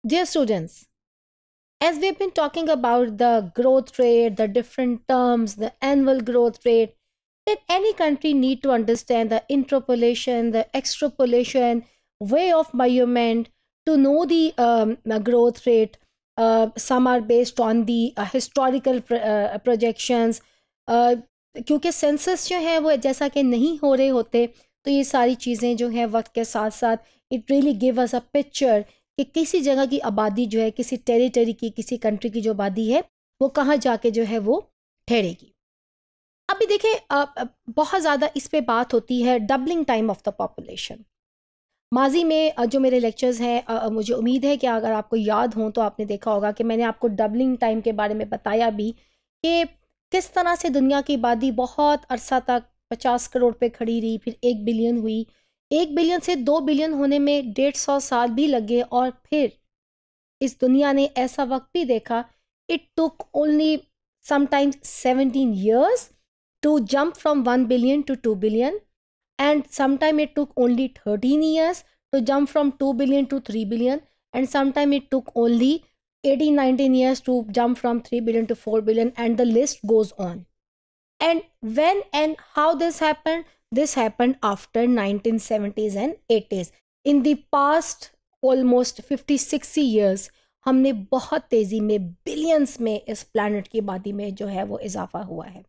Dear students, as we've been talking about the growth rate, the different terms, the annual growth rate, that any country need to understand the interpolation, the extrapolation, way of measurement to know the growth rate. Some are based on the historical projections. क्योंकि census जो है वो जैसा कि नहीं हो रहे होते, तो ये सारी चीज़ें जो हैं वक्त के साथ साथ it really give us a picture कि किसी जगह की आबादी जो है, किसी टेरिटरी की, किसी कंट्री की जो आबादी है वो कहाँ जाके जो है वो ठहरेगी। अभी देखिए बहुत ज़्यादा इस पे बात होती है doubling time of the population. माजी में जो मेरे लेक्चर्स हैं, मुझे उम्मीद है कि अगर आपको याद हो तो आपने देखा होगा कि मैंने आपको डबलिंग टाइम के बारे में बताया भी कि किस तरह से दुनिया की आबादी बहुत अरसा तक 50 करोड़ पे खड़ी रही, फिर 1 बिलियन हुई, 1 बिलियन से 2 बिलियन होने में 150 साल भी लगे, और फिर इस दुनिया ने ऐसा वक्त भी देखा, it took only sometimes 17 years to jump from 1 billion to 2 billion, and sometime it took only 13 years to jump from 2 billion to 3 billion, and sometime it took only 18-19 years to jump from 3 billion to 4 billion, and the list goes on. And when and how this happened? This happened after 1970s and 80s. In the past almost 50-60 years हमने बहुत तेज़ी में billions में इस planet की आबादी में जो है वो इजाफा हुआ है।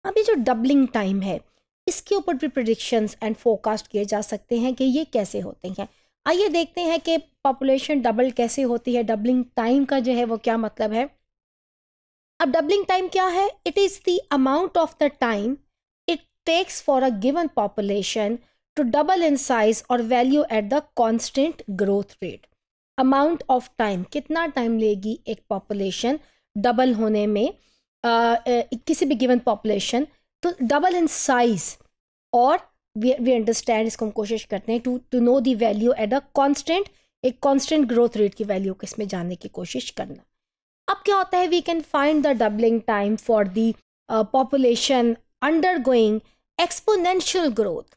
अभी जो डबलिंग टाइम है इसके ऊपर भी प्रेडिक्शंस एंड फोरकास्ट किए जा सकते हैं कि ये कैसे होते हैं। आइए देखते हैं कि पॉपुलेशन डबल कैसे होती है, डबलिंग टाइम का जो है वो क्या मतलब है। अब डबलिंग टाइम क्या है? It is the amount of the time it takes for a given population to double in size और value at the constant growth rate. Amount of time, कितना टाइम लेगी एक पॉपुलेशन डबल होने में, किसी भी गिवन पॉपुलेशन तो double in size, और वी अंडरस्टैंड, इसको हम कोशिश करते हैं to know the value at a constant, एक कांस्टेंट ग्रोथ रेट की वैल्यू को इसमें जानने की कोशिश करना। अब क्या होता है, we can find the doubling time for the population undergoing exponential growth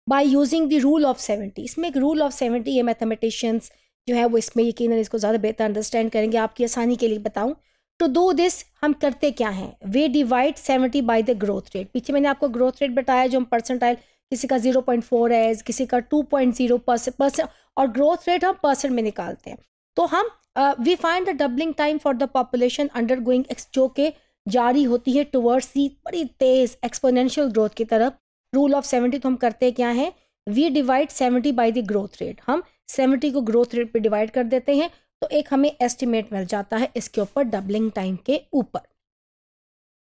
by using the rule of 70। इसमें एक रूल ऑफ 70, ये मैथमेटिशियंस जो है वो इसमें यकीनन इसको ज़्यादा बेहतर अंडरस्टैंड करेंगे। आपकी आसानी के लिए बताऊं, टू डू दिस हम करते क्या हैं, we divide 70 by the growth rate. पीछे मैंने आपको ग्रोथ रेट बताया जो हम परसेंटाइल, किसी का 0.4 है, किसी का 2.0%, और ग्रोथ रेट हम परसेंट में निकालते हैं। तो हम we find the doubling time for the population undergoing जो के जारी होती है टुवर्ड्स दी बड़ी तेज एक्सपोनेंशियल ग्रोथ की तरफ। रूल ऑफ 70 तो हम करते क्या हैं, we divide 70 by the growth rate. हम 70 को ग्रोथ रेट पे डिवाइड कर देते हैं, तो एक हमें एस्टिमेट मिल जाता है इसके ऊपर, डबलिंग टाइम के ऊपर।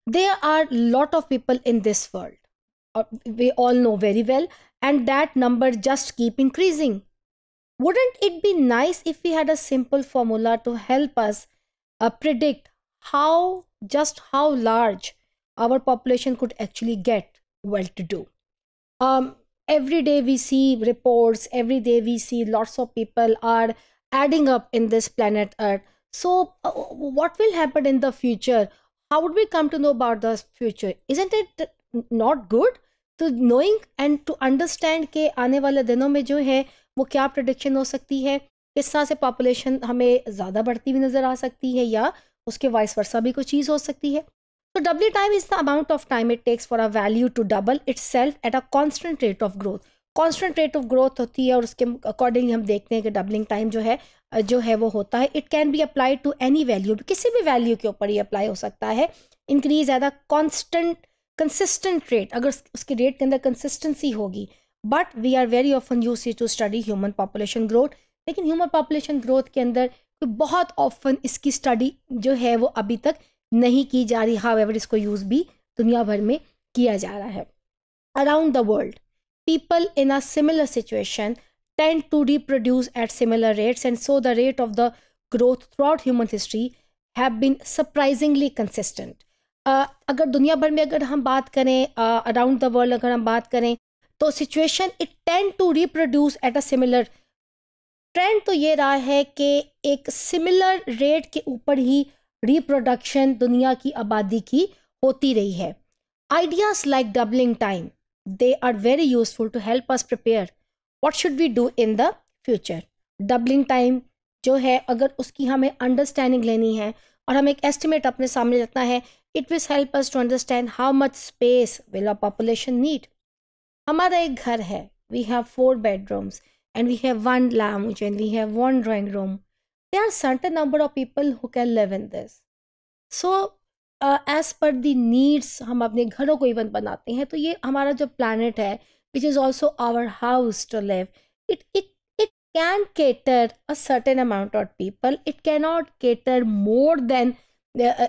There are lot of people in this world, we all know very well, and that number just keep increasing. Wouldn't it be nice if we had a simple formula to help us predict how large our population could actually get well to do? Every day we see reports, every day we see lots of people are adding up in this planet Earth. So what will happen in the future? How would we come to know about the future? Isn't it not good to knowing and to understand के आने वाले दिनों में जो है वो क्या prediction हो सकती है, किस तरह से पॉपुलेशन हमें ज़्यादा बढ़ती हुई नज़र आ सकती है या उसके वाइस वर्सा भी कोई चीज़ हो सकती है। तो double time is the amount of time it takes for a value to double itself at a constant rate of growth. Constant rate of growth होती है और उसके अकॉर्डिंगली हम देखते हैं कि डबलिंग टाइम जो है वो होता है। It can be applied to any value, किसी भी वैल्यू के ऊपर ये अप्लाई हो सकता है। Increase at a constant consistent rate, अगर उसके रेट के अंदर कंसिस्टेंसी होगी। But we are very often use to study human population growth, लेकिन ह्यूमन पॉपुलेशन ग्रोथ के अंदर बहुत ऑफन इसकी स्टडी जो है वो अभी तक नहीं की जा रही। हाउएवर इसको यूज़ भी दुनिया भर में किया जा रहा है। Around the world people in a similar situation tend to reproduce at similar rates, and so the rate of the growth throughout human history have been surprisingly consistent. अगर दुनिया भर में अगर हम बात करें, अराउंड द वर्ल्ड अगर हम बात करें, तो situation it tend to reproduce at a similar. Trend तो ये रहा है कि एक सिमिलर रेट के ऊपर ही रिप्रोडक्शन दुनिया की आबादी की होती रही है। Ideas like doubling time, they are very useful to help us prepare what should we do in the future. Doubling time जो है अगर उसकी हमें अंडरस्टैंडिंग लेनी है और हमें एक एस्टिमेट अपने सामने रखना है, it will help us to understand how much space will a population need. हमारा एक घर है, we have 4 bedrooms and we have 1 lounge and we have 1 drawing room. There are certain number of people who can live in this. So as per the needs हम अपने घरों को even बनाते हैं, तो ये हमारा जो planet है which is also our house to live, it can cater a certain amount of people. It cannot cater more than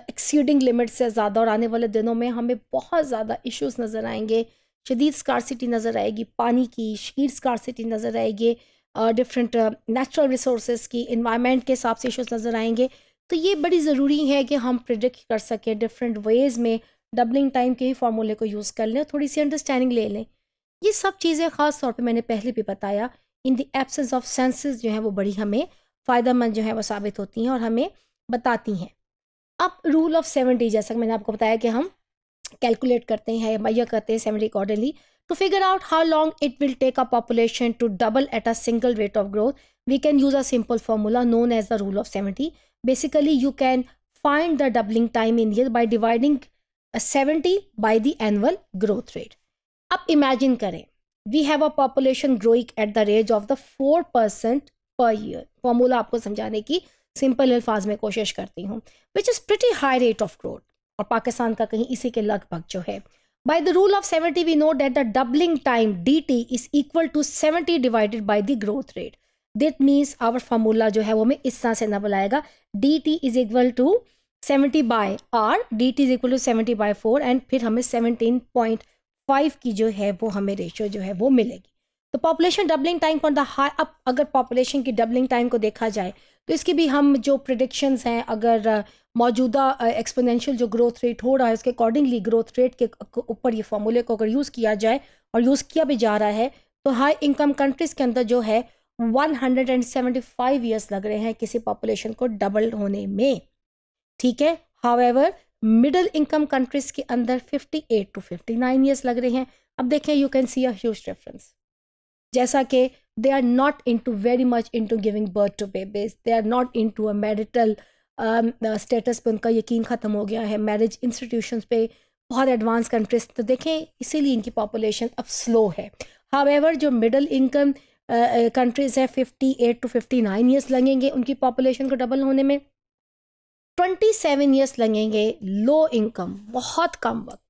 exceeding limits से ज़्यादा, और आने वाले दिनों में हमें बहुत ज़्यादा issues नज़र आएंगे, शदीद स्कारसिटी नज़र आएगी, पानी की शदीद स्कारसिटी नज़र आएगी, डिफरेंट नेचुरल रिसोर्सेज की, इन्वायरमेंट के हिसाब से इशूज़ नज़र आएंगे। तो ये बड़ी ज़रूरी है कि हम प्रिडिक्ट कर सकें डिफरेंट वेज़ में, डबलिंग टाइम के ही फार्मूले को यूज़ कर लें, थोड़ी सी अंडरस्टैंडिंग ले लें। ये सब चीज़ें ख़ास तौर पे मैंने पहले भी बताया, in the absence of senses जो है वो बड़ी हमें फ़ायदेमंद जो है वो साबित होती हैं और हमें बताती हैं। अब रूल ऑफ 70, जैसा कि मैंने आपको बताया कि हम कैलकुलेट करते हैं, मैयर करते हैं 70 accordingly to figure out how long it will take a population to double at a single rate of growth, we can use a simple formula known as the rule of 70। Basically you can find the doubling time in year by dividing 70 by the annual growth rate. अब imagine करें, we have a population growing at the rate of the 4% per year. Formula आपको समझाने की simple अल्फाज में कोशिश करती हूँ, which is pretty high rate of growth, और पाकिस्तान का कहीं इसी के लगभग जो है। By the rule of 70 we know that the doubling time dt is equal to 70 divided by the growth rate. That means our formula जो है वो हमें इस तरह से नंबर आएगा, dt is equal to 70 by r, dt is equal to 70 by 4, and फिर हमें 17.5 की जो है वो हमें रेशियो जो है वो मिलेगी। तो population doubling time for the high, अब अगर पॉपुलेशन की डबलिंग टाइम को देखा जाए तो इसकी भी हम जो प्रिडिक्शंस हैं, अगर मौजूदा एक्सपोनेंशियल जो ग्रोथ रेट हो रहा है उसके अकॉर्डिंगली ग्रोथ रेट के ऊपर ये फार्मूले को अगर यूज़ किया जाए, और यूज़ किया भी जा रहा है, तो हाई इनकम कंट्रीज़ के अंदर जो है 175 ईयर्स लग रहे हैं किसी पॉपुलेशन को डबल होने में। ठीक है, हाउएवर मिडिल इनकम कंट्रीज़ के अंदर 58 to 59 ईयर्स लग रहे हैं। अब देखें, you can see a huge difference, जैसा कि they are not into very much into giving birth to babies, they are not into a marital status पे उनका यकीन ख़त्म हो गया है, मैरिज इंस्टीट्यूशंस पे बहुत एडवांस कंट्रीज, तो देखें इसीलिए इनकी पॉपुलेशन अब स्लो है। हाउएवर जो मिडिल इनकम कंट्रीज़ है 58 to 59 ईयर्स लगेंगे उनकी पॉपुलेशन को डबल होने में, 27 ईयर्स लगेंगे लो इनकम, बहुत कम वक्त,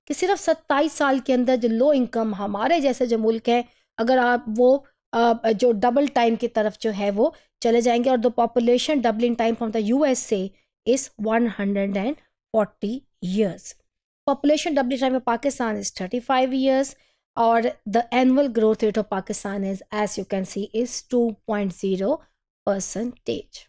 कि सिर्फ 27 साल के अंदर जो लो इनकम हमारे जैसे जो मुल्क हैं, अगर आप वो जो डबल टाइम की तरफ जो है वो चले जाएंगे, और the population doubling time from the USA is 140 years. Population doubling time of Pakistan is 35 years, और the annual growth rate of Pakistan is, as you can see, is 2.0%।